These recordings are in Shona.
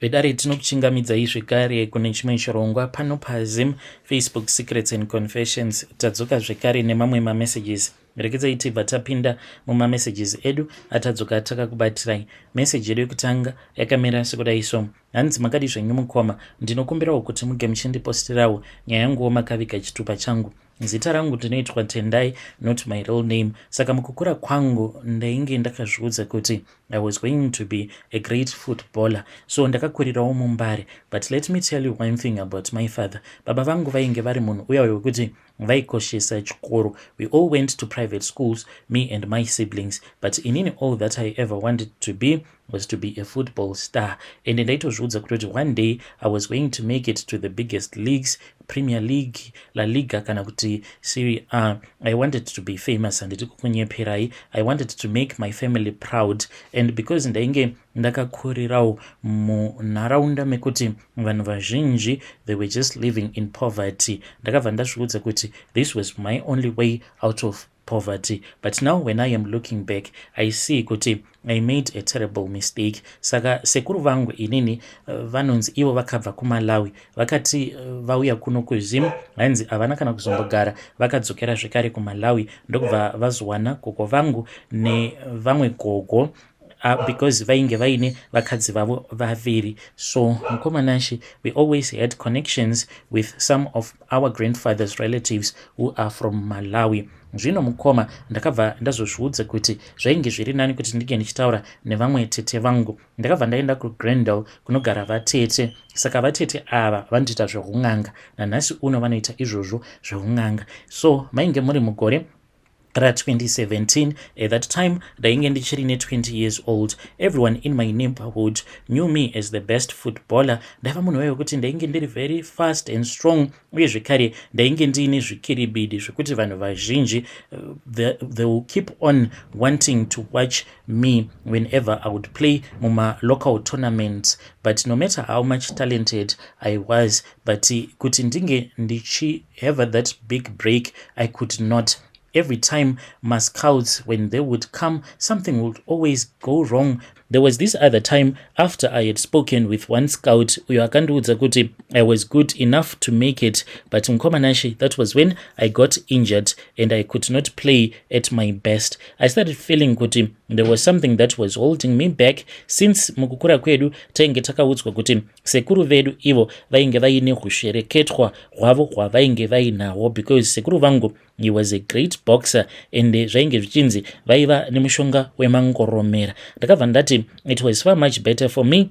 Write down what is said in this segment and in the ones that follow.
Vedare tinokuchingamidzai zvekare kune chimwe chirongwa pano paZim Facebook Secrets and Confessions. Tadzoka zvekare nemamwe mamessages. Rekedzai tibva tapinda mumamessages edu atadzoka takakubatirai. Message yedu yekutanga yakamira sekudai so: hanzi makadi zvenyu mukoma, ndinokumbirawo kuti muge muchindipostirawo nyaya yanguwo makaviga chitupa changu. Zita rangu ndinoitwa Tendai, not my real name. Saka mukukura kwangu ndainge ndakazviudza kuti I was going to be a great footballer. So ndakakurirawo muMbare. But let me tell you one thing about my father. Baba vangu vainge vari munhu uya wekuti vaikoshesa chikoro. We all went to private schools, me and my siblings. But in all that I ever wanted to be was to be a football star. And ndaitozviudza kuti one day I was going to make it to the biggest leagues, Premier League, La Liga kana kuti Serie A. I wanted to be famous and kunyeperai. I wanted to make my family proud. And because ndainge ndakakurirawo munharaunda mekuti vanhu vazhinji they were just living in poverty, ndakabva ndazviudza kuti this was my only way out of poverty. But now when I am looking back, I see kuti I made a terrible mistake. Saka sekuru vangu inini vanonzi ivo vakabva kuMalawi, vakati vauya kuno kuZim hanzi havana kana kuzombogara, vakadzokera zvekare kuMalawi ndokubva vazowana gogo vangu nevamwe gogo because vainge vaine vakadzi vavo vaviri. So mukomanashi, we always had connections with some of our grandfather's relatives who are from Malawi. Zvino mukoma ndakabva ndazozviudza kuti zvainge zviri nani kuti ndinge ndichitaura nevamwe tete vangu. Ndakabva ndaenda kuGrendel kunogara vatete. Saka vatete ava vanoita zvehun'anga, nanhasi uno vanoita izvozvo zvehun'anga. So mainge muri mugore ra2017. At that time ndainge ndichiri ne20 years old. Everyone in my neighborhood knew me as the best footballer. Ndaiva munhu wayo kuti ndainge ndiri very fast and strong, uye zvekare ndainge ndiine zvikiribidi zvekuti vanhu vazhinji they will keep on wanting to watch me whenever I would play muma local tournaments. But no matter how much talented I was, but kuti ndinge ndichi have that big break, I could not. Every time my scouts, when they would come, something would always go wrong. There was this other time after I had spoken with one scout uyo akandiudza kuti I was good enough to make it, but mkomanashi, that was when I got injured and I could not play at my best. I started feeling kuti there was something that was holding me back, since mukukura kwedu tainge takaudzwa kuti sekuru vedu ivo vainge vaine kushereketwa hwavo hwavainge vainahwo, because sekuru vangu he was a great boxer and zvainge zvichinzi vaiva nemushonga wemangoromera. Ndakabva ndati it was far much better for me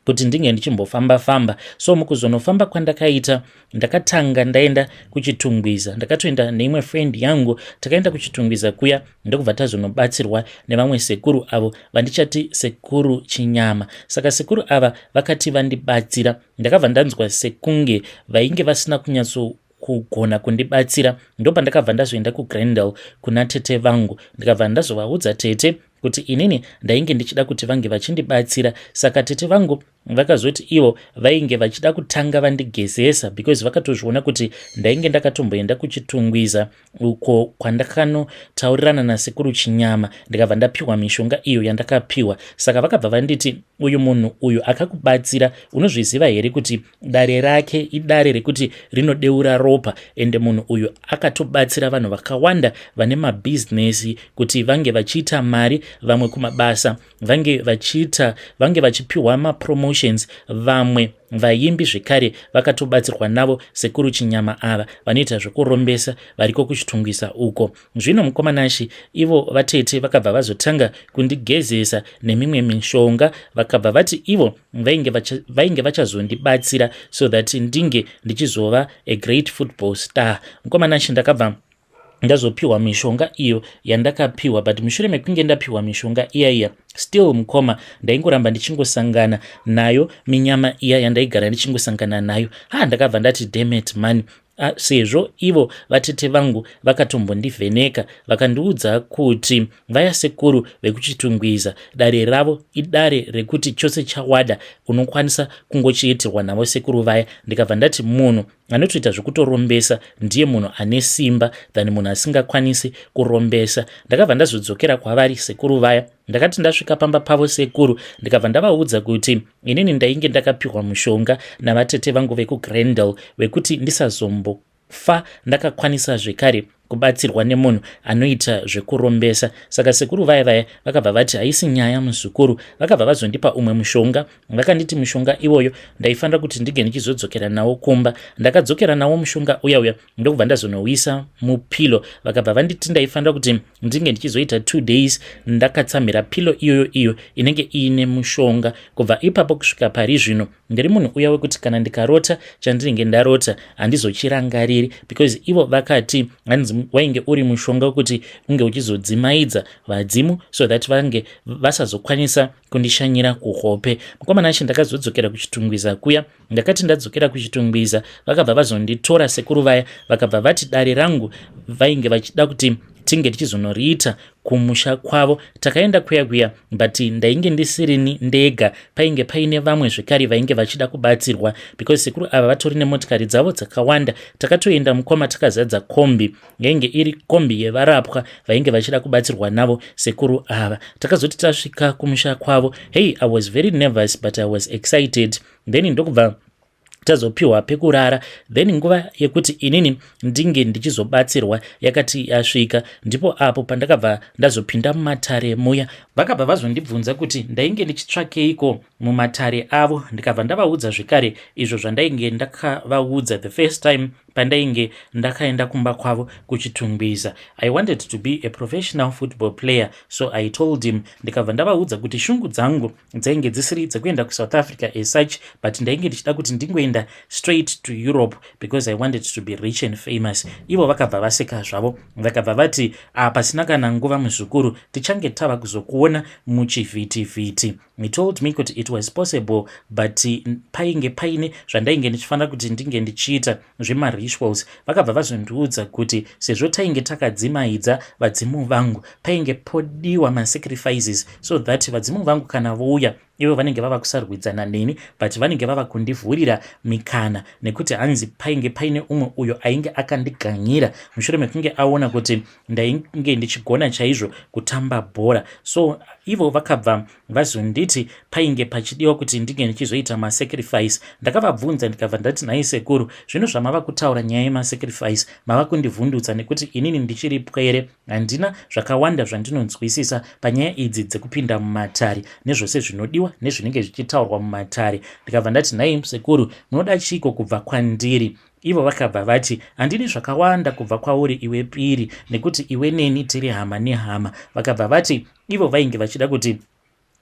kuti ndinge ndichimbofamba-famba. So mukuzonofamba kwandakaita, ndakatanga ndaenda kuchitungwiza. Ndakatoenda neimwe friend yangu, takaenda kuchitungwiza kuya ndokubva tazonobatsirwa nevamwe sekuru avo vandichati sekuru Chinyama. Saka sekuru ava vakati vandibatsira, ndakabva ndanzwa sekunge vainge vasina kunyatso kugona kundibatsira. Ndopa ndakabva ndazoenda kuGrendel kuna tete vangu, ndikabva ndazovaudza tete kuti inini ndainge ndichida kuti vange vachindibatsira. Saka tete vangu vakazoti ivo vainge vachida kutanga vandigezesa, because vakatozviona kuti ndainge ndakatomboenda kuchitungwiza uko kwandakanotaurana nasekuru Chinyama, ndikabva ndapiwa mishonga iyo yandakapiwa. Saka vakabva vanditi uyu munhu uyu akakubatsira, unozviziva here kuti dare rake idare rekuti rinodeura ropa, ende munhu uyu akatobatsira vanhu vakawanda vane mabhizinesi kuti vange vachiita mari, vamwe kumabasa vange vachipiwa mapromotions, vamwe vaimbi zvekare vakatobatsirwa navo sekuru Chinyama ava vanoita zvekurombesa variko kuchitungwisa uko. Zvino mukomanashi, ivo vatete vakabva vazotanga kundigezesa nemimwe mishonga, vakabva vati ivo vainge vachazondibatsira so that ndinge ndichizova a great football star. Mukomanashi, ndakabva ndazopiwa mishonga iyo yandakapiwa, but mushure mekunge ndapiwa mishonga iya still mukoma ndaingoramba ndichingosangana nayo minyama iya yandaigara ndichingosangana nayo. Ndakabva ndati damn it man, sezvo ivo vatete vangu vakatombondivheneka vakandiudza kuti vaya sekuru vekuchitungwiza dare ravo idare rekuti chose chawada unokwanisa kungochieterwa navo sekuru vaya. Ndikabva ndati munhu anotoita zvekutorombesa ndiye munhu ane simba than munhu asingakwanisi kurombesa. Ndakabva ndazodzokera kwavari sekuru vaya, ndakati ndasvika pamba pavo sekuru ndikabva ndavaudza kuti inini ndainge ndakapiwa mushonga navatete vangu vekuGrendel wekuti ndisazombofa ndakakwanisa zvekare kubatsirwa nemunhu anoita zvekurombesa. Saka sekuru vaya vakabva vati haisi nyaya muzukuru, vakabva vazondipa umwe mushonga. Vakanditi mushonga iwoyo ndaifanira kuti ndige ndichizodzokera nawo kumba. Ndakadzokera nawo mushonga uya ndokubva ndazonouisa mupilo. Vakabva vanditi ndaifanira kuti ndinge ndichizoita 2 days ndakatsamira pilo iyo inenge ine mushonga. Kubva ipapo kusvika pari zvino ndiri munhu uya wekuti kana ndikarota chandinenge ndarota handizochirangariri, because ivo vakati hanzi wainge uri mushonga wekuti unge uchizodzimaidza vadzimu so that vange vasazokwanisa kundishanyira kuhope. Mukomana acho ndakazodzokera kuchitungwiza kuya. Ndakati ndadzokera kuchitungwiza vakabva vazonditora sekuru vaya, vakabva vati dare rangu vainge vachida kuti tinge tichizonoriita kumusha kwavo. Takaenda kuya but ndainge ndisirini ndega, painge paine vamwe zvekare vainge vachida kubatsirwa because sekuru ava vatori nemotikari dzavo dzakawanda. Takatoenda mukoma takazadza kombi, yainge iri kombi yevarapwa vainge vachida kubatsirwa navo sekuru ava. Takazoti tasvika kumusha kwavo, hey, I was very nervous but I was excited. Then ndokubva tazopiwa pekurara. Then nguva yekuti inini ndinge ndichizobatsirwa yakati yasvika, ndipo apo pandakabva ndazopinda mumatare muya. Vakabva vazondibvunza kuti ndainge ndichitsvakeiko mumatare avo. Ndikabva ndavaudza zvekare izvo zvandainge ndakavaudza the first time pandainge ndakaenda kumba kwavo kuchitungwiza. I wanted to be a professional football player, so I told him. Ndikabva ndavaudza kuti shungu dzangu dzainge dzisiri dzekuenda kuSouth Africa as such, but ndainge ndichida kuti ndingoenda straight to Europe because I wanted to be rich and famous. Ivo vakabva vaseka zvavo, vakabva vati pasina kana nguva muzukuru tichange tava kuzokuona muchivhitivhiti. He told me kuti it was possible but painge paine zvandainge ndichifanira kuti ndinge ndichiita zvemarituals. Vakabva vazondiudza kuti sezvo tainge takadzimaidza vadzimu vangu painge podiwa masacrifices so that vadzimu vangu kana vouya ivo vanenge vava kusarwidzana neni but vanenge vava kundivhurira mikana, nekuti hanzi painge paine umwe uyo ainge akandiganyira mushure mekunge aona kuti ndainge ndichigona chaizvo kutamba bhora. So ivo vakabva vazonditi painge pachidiwa kuti ndinge ndichizoita masacrifice. Ndakavabvunza ndikabva ndati nhai sekuru, zvino zvamava kutaura nyaya yemasacrifice mava kundivhundutsa nekuti inini ndichiri pwere, handina zvakawanda zvandinonzwisisa panyaya idzi dzekupinda mumatare nezvose zvinodiwa nezvinenge zvichitaurwa mumatare. Ndikabva ndati nhai sekuru, munoda chiko kubva kwandiri? Ivo vakabva vati handini zvakawanda kubva kwauri iwe piri, nekuti iwe neni tiri hama nehama. Vakabva vati ivo vainge vachida kuti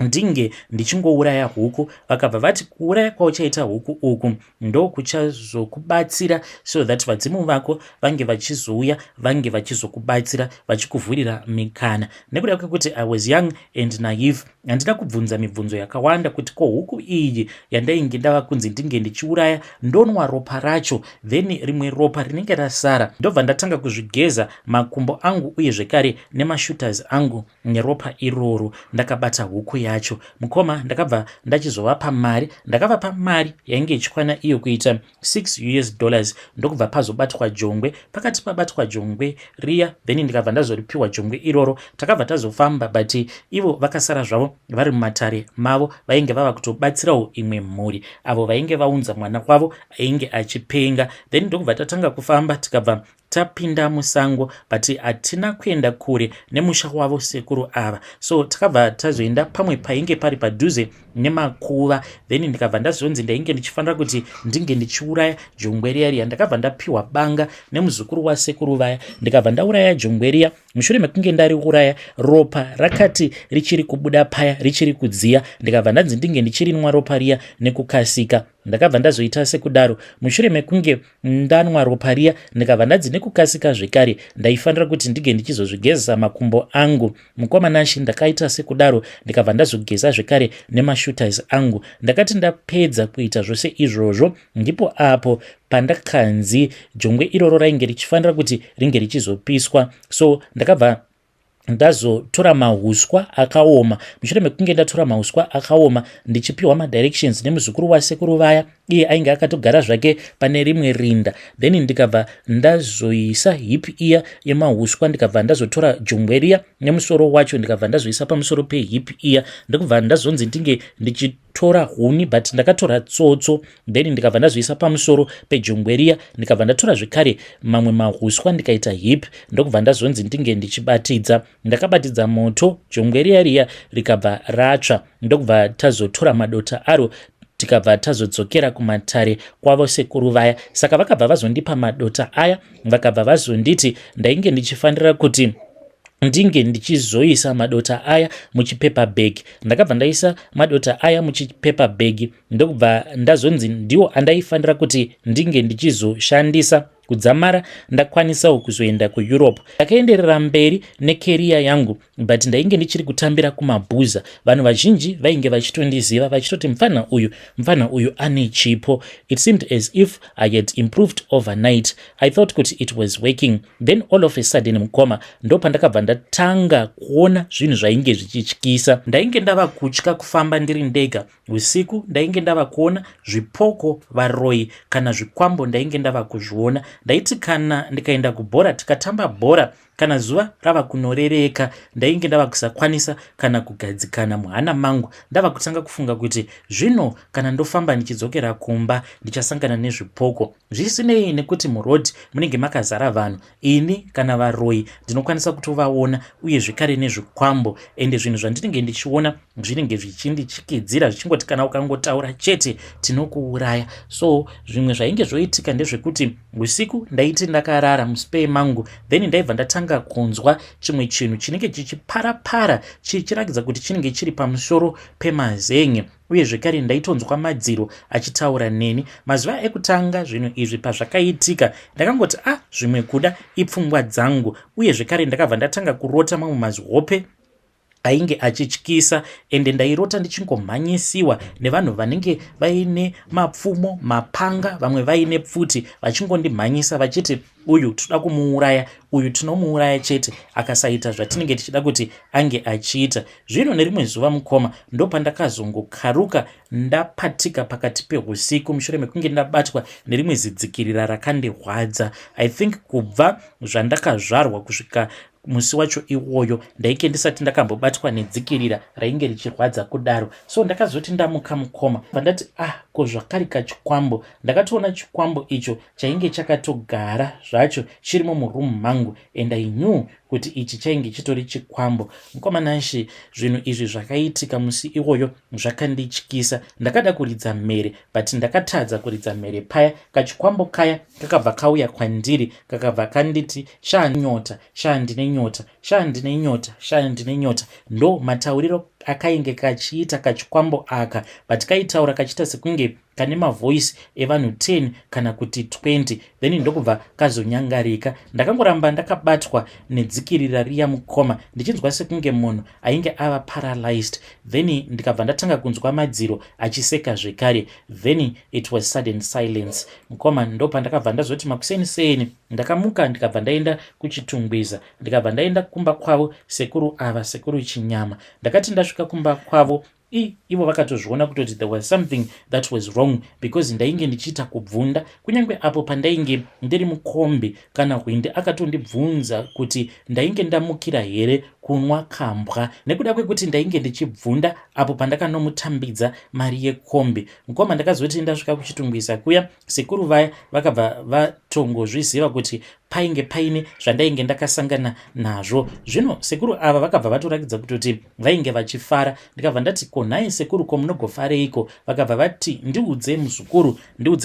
ndinge ndichingouraya huku. Vakabva vati kuuraya kwauchaita huku uku ndo kuchazokubatsira so that vadzimu vako vange vachizouya vange vachizokubatsira vachikuvhurira mikana. Nekuda kwekuti I was young and naive, handina kubvunza mibvunzo yakawanda kuti ko huku iyi yandainge ndava kunzi ndinge ndichiuraya ndonwa ropa racho, then rimwe ropa rinenge rasara ndobva ndatanga kuzvigeza makumbo angu uye zvekare nemashooters angu neropa iroro ndakabata huku yacho. Mukoma ndakabva ndachizovapa mari, ndakavapa mari yainge ichikwana iyo kuita $6 ndokubva pazobatwa jongwe. Pakati pabatwa jongwe riya then ndikabva ndazoripiwa jongwe iroro. Takabva tazofamba but ivo vakasara zvavo vari mumatare mavo, vainge vava kutobatsirawo imwe mhuri avo vainge vaunza mwana kwavo ainge achipenga. Then ndokubva tatanga kufamba tikabva tapinda musango but hatina kuenda kure nemusha wavo sekuru ava. So takabva tazoenda pamwe painge pari padhuze nemakuva. Then ndikabva ndazonzi ndainge ndichifanira kuti ndinge ndichiuraya jongwe riya. Ndakabva ndapiwa banga nemuzukuru wasekuru vaya, ndikabva ndauraya jongwe riya. Mushure mekunge ndariuraya ropa rakati richiri kubuda paya richiri kudziya, ndikabva ndanzi ndinge ndichirinwa ropa riya nekukasika. Ndakabva ndazoita sekudaro. Mushure mekunge ndanwa ropa riya ndikabva ndanzi nekukasika zvekare ndaifanira kuti ndige ndichizozvigezesa makumbo angu. Mukomanashi ndakaita sekudaro ndikabva ndazogeza zvekare nemashooters angu. Ndakati ndapedza kuita zvose izvozvo ndipo apo pandakanzi jongwe iroro rainge richifanira kuti ringe richizopiswa. So ndakabva ndazotora mahuswa akaoma. Mushure mekunge ndatora mahuswa akaoma ndichipiwa madirections nemuzukuru wasekuru vaya, iye ainge akatogara zvake pane rimwe rinda, then ndikabva ndazoisa hip iya yemahuswa, ndikabva ndazotora jongwe riya nemusoro wacho ndikabva ndazoisa pamusoro pehip iya, ndokubva ndazonzi ndinge ndichitora huni, but ndakatora tsotso, then ndikabva ndazoisa pamusoro pejongwe riya, ndikabva ndatora zvekare mamwe mahuswa ndikaita hip, ndokubva ndazonzi ndinge ndichibatidza. Ndakabatidza moto, jongwe riya rikabva ratsva, ndokubva tazotora madota aro tikabva tazodzokera kumatare kwavo sekuru vaya. Saka vakabva vazondipa madota aya, vakabva vazonditi ndainge ndichifanira kuti ndinge ndichizoisa madota aya muchipepa bag. Ndakabva ndaisa madota aya muchipepa bag, ndokubva ndazonzi ndiwo andaifanira kuti ndinge ndichizoshandisa kudzamara ndakwanisawo kuzoenda kuEurope. Ndakaenderera mberi nekeriya yangu, but ndainge ndichiri kutambira kumabhuza. Vanhu vazhinji vainge vachitondiziva vachitoti mfana uyu ane chipo. It seemed as if I had improved overnight. I thought kuti it was working. Then all of a sudden mukoma ndo pandakabva ndatanga kuona zvinhu zvainge zvichityisa. Ndainge ndava kutya kufamba ndiri ndega usiku, ndainge ndava kuona zvipoko varoi kana zvikwambo ndainge ndava kuzviona. Ndaiti kana ndikaenda kubhora tikatamba bhora, kana zuva rava kunorereka, ndainge ndava kusakwanisa kana kugadzikana muhana mangu. Ndava kutanga kufunga kuti zvino kana ndofamba ndichidzokera kumba ndichasangana nezvipoko. Zvisinei nekuti murodhi munenge makazara vanhu, ini kana varoi ndinokwanisa kutovaona, uye zvekare nezvikwambo. Ende zvinhu zvandinenge ndichiona zvinenge zvichindichikidzira zvichingoti kana ukangotaura chete tinokuuraya. So zvimwe zvainge zvoitika ndezvekuti usiku ndaiti ndakarara muspee mangu, then ndaibva ndatanga kunzwa chimwe chinhu chinenge chichiparapara chichiratidza kuti chinenge chiri pamusoro pemazen'e, uye zvekare ndaitonzwa madziro achitaura neni. Mazuva ekutanga zvinhu izvi pazvakaitika ndakangoti zvimwe kuda ipfungwa dzangu, uye zvekare ndakabva ndatanga kurota mamwe mazhope ainge achityisa, ende ndairota ndichingomhanyisiwa nevanhu vanenge vaine mapfumo, mapanga, vamwe vaine pfuti, vachingondimhanyisa vachiti uyu toda kumuuraya, uyu tinomuuraya chete akasaita zvatinenge tichida kuti ange achiita. Zvino nerimwe zuva mukoma ndo pandakazongokaruka ndapatika pakati peusiku mushure mekunge ndabatwa nerimwe zidzikirira rakandirwadza. I think kubva zvandakazvarwa kusvika musi wacho iwoyo ndaike ndisati ndakambobatwa nedzikirira rainge richirwadza kudaro. So ndakazoti ndamuka mukoma vandati ko zvakari kachikwambo. Ndakatoona chikwambo icho chainge chakatogara zvacho chirimo murumu mangu, and I knew kuti ichi chainge chitori chikwambo. Mukoma nashi zvinhu izvi zvakaitika musi iwoyo zvakandityisa. Ndakada kuridza mhere, but ndakatadza kuridza mhere paya. Kachikwambo kaya kakabva kauya kwandiri kakabva kanditi shanyota, shandine nyota, shandine nyota, shandine nyota. Ndo matauriro akainge kachiita kachikwambo aka, but kaitaura kachiita sekunge kane mavoisi evanhu 10 kana kuti 20. Then ndokubva kazonyangarika. Ndakangoramba ndakabatwa nedzikirira riya mukoma, ndichinzwa sekunge munhu ainge ava paralyzed. Then ndikabva ndatanga kunzwa madziro achiseka zvekare. Then it was sudden silence. Mukoma ndo pandakabva ndazoti makuseni ndakamuka ndikabva ndaenda kuchitungwiza, ndikabva ndaenda kumba kwavo sekuru ava, sekuru chinyama. Ndakati ndasvika kumba kwavo ivo vakatozviona kutoti there was something that was wrong, because ndainge ndichiita kubvunda. Kunyange apo pandainge ndiri mukombi kana hwinde akatondibvunza kuti ndainge ndamukira here kunwa kambwa, nekuda kwekuti ndainge ndichibvunda apo pandakanomutambidza mari yekombi. Mukoma ndakazoti ndasvika kuchitungwiza kuya, sekuru vaya vakabva vatongozviziva kuti painge paine zvandainge ndakasangana nazvo. Zvino sekuru ava vakabva vatorakidza kutoti vainge vachifara. Ndikabva ndati ko nhaye sekuru ko munogofareiko? Vakabva vati ndiudze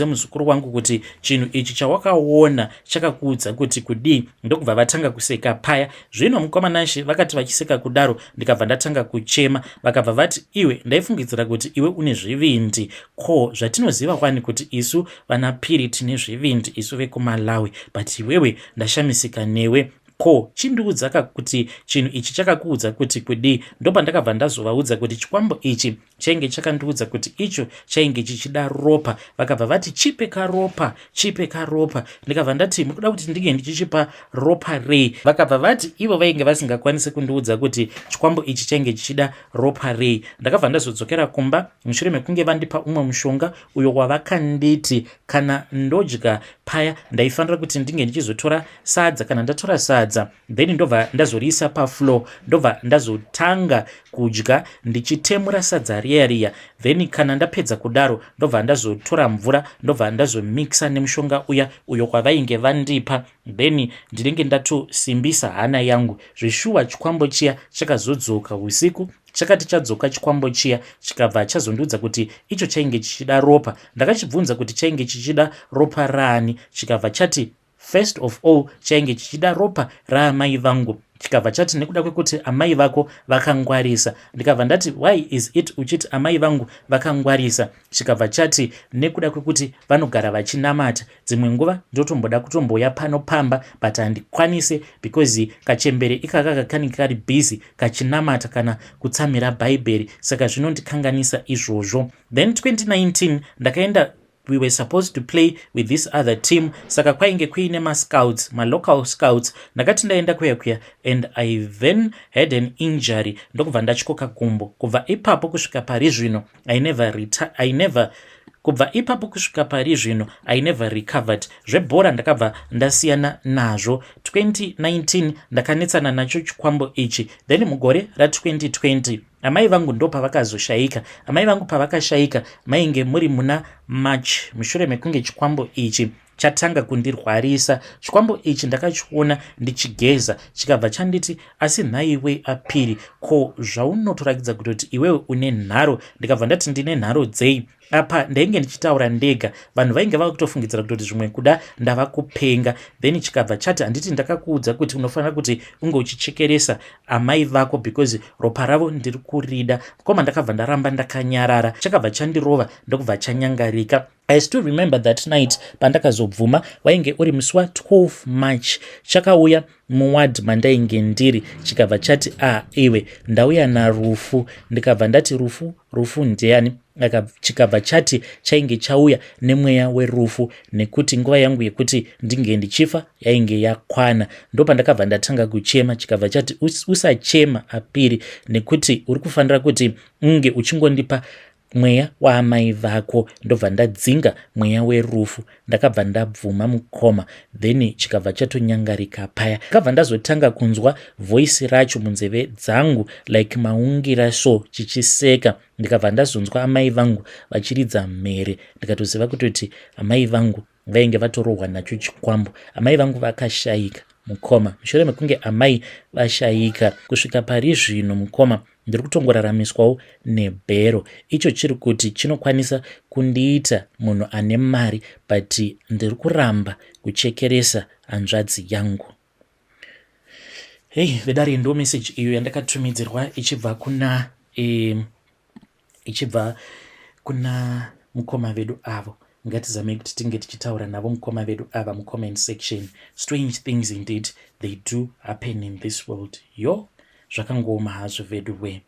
muzukuru wangu kuti chinhu ichi chawakaona chakakuudza kuti kudii. Ndokubva vatanga kuseka paya. Zvino mukoma nashi vakati vachiseka kudaro ndikabva ndatanga kuchema. Vakabva vati iwe ndaifungidzira kuti iwe une zvivindi, ko zvatinoziva kwani kuti isu vana Piri tine zvivindi isu vekuMalawi, but iwewe ndashamisika newe. ko chindiudza kuti chinhu ichi chakakuudza kuti kudii? Ndopandakabva ndazovaudza kuti chikwambo ichi chainge chakandiudza kuti icho chainge chichida ropa. Vakabva vati chipe karopa, chipe karopa. Ndikabva ndati mukuda kuti ndinge ndichichipa ropa rei? Vakabva vati ivo vainge vasingakwanisi kundiudza kuti chikwambo ichi chainge chichida ropa rei. Ndakabva ndazodzokera kumba mushure mekunge vandipa umwe mushonga uyo wavakanditi kana ndodya paya ndaifanira kuti ndinge ndichizotora sadza. Kana ndatora sadza then ndobva ndazoriisa pafloor, ndobva ndazotanga kudya ndichitemura sadza riya. Then kana ndapedza kudaro ndobva ndazotora mvura ndobva ndazomixa nemushonga uyo kwavainge vandipa, then ndinenge ndatosimbisa hana yangu. Zveshuwa chikwambo chiya chakazodzoka usiku. Chakati chadzoka chikwambo chiya chikabva chazondiudza kuti icho chainge chichida ropa. Ndakachibvunza kuti chainge chichida ropa raani, chikabva chati first of all chainge chichida ropa raamai vangu. Chikabva chati nekuda kwekuti amai vako vakangwarisa. Ndikabva ndati why is it uchiti amai vangu vakangwarisa? Chikabva chati nekuda kwekuti vanogara vachinamata. Dzimwe nguva ndotomboda kutomboya pano pamba but handikwanise because kachembere ikaka kakani kari busy kachinamata kana kutsamira bhaibheri, saka zvinondikanganisa izvozvo. Then 2019 ndakaenda, we were supposed to play with this other team, saka kwainge kuine mascouts, local scouts. Ndakati ndaenda kuya and I then had an injury, ndokubva ndachikoka gumbo. Kubva ipapo kusvika pari zvino I never recovered. Zvebhora ndakabva ndasiyana nazvo. 2019 ndakanetsana nacho chikwambo ichi. Then mugore ra2020 amai vangu ndo pavakazoshaika. Amai vangu pavakashaika mainge muri muna March, mushure mekunge chikwambo ichi chatanga kundirwarisa. Chikwambo ichi ndakachiona ndichigeza chikabva chanditi asi nhaiwe apiri, ko zvaunotorakidza kuti iwewe une nharo? Ndikabva ndati ndine nharo dzei? Apa ndainge ndichitaura ndega, vanhu vainge vakutofungidzira kuti zvimwe kuda ndava kupenga. Then chikabva chati handiti ndakakuudza kuti unofanira kuti unge uchichekeresa amai vako because ropa ravo ndiri kurida. Koma ndakabva ndaramba ndakanyarara. Chakabva chandirova ndokubva chanyangarika. I still remember that night pandakazobvuma, wainge uri musi wa12 March. Chakauya muward mandainge ndiri, chikabva chati iwe ndauya naRufu. Ndikabva ndati Rufu ndiani? Chikabva chati chainge chauya nemweya weRufu nekuti nguva yangu yekuti ndinge ndichifa yainge yakwana. Ndopandakabva ndatanga kuchema. Chikabva chati usachema apiri nekuti uri kufanira kuti unge uchingondipa mweya waamai vako. Ndobva ndadzinga mweya weRufu, ndakabva ndabvuma mukoma. Then chikabva chatonyangarika paya. Ndakabva ndazotanga kunzwa voice racho munzeve dzangu like maungira so chichiseka. Ndikabva ndazonzwa amai vangu vachiridza mhere. Ndikatoziva kutoti amai vangu vainge vatorohwa nacho chikwambo. Amai vangu vakashayika mukoma. Mushure mekunge amai vashaika kusvika pari zvino mukoma ndiri kutongoraramiswawo nebhero. Icho chiri kuti chinokwanisa kundiita munhu ane mari but ndiri kuramba kuchekeresa hanzvadzi yangu. Hey, vedari ndo message iyo yandakatumidzirwa ichibva kuna mukoma vedu avo. Ngatizame kuti tinge tichitaura navo mukoma vedu ava mucomment section. Strange things indeed they do happen in this world. Yo, zvakangooma hazvo vedu we.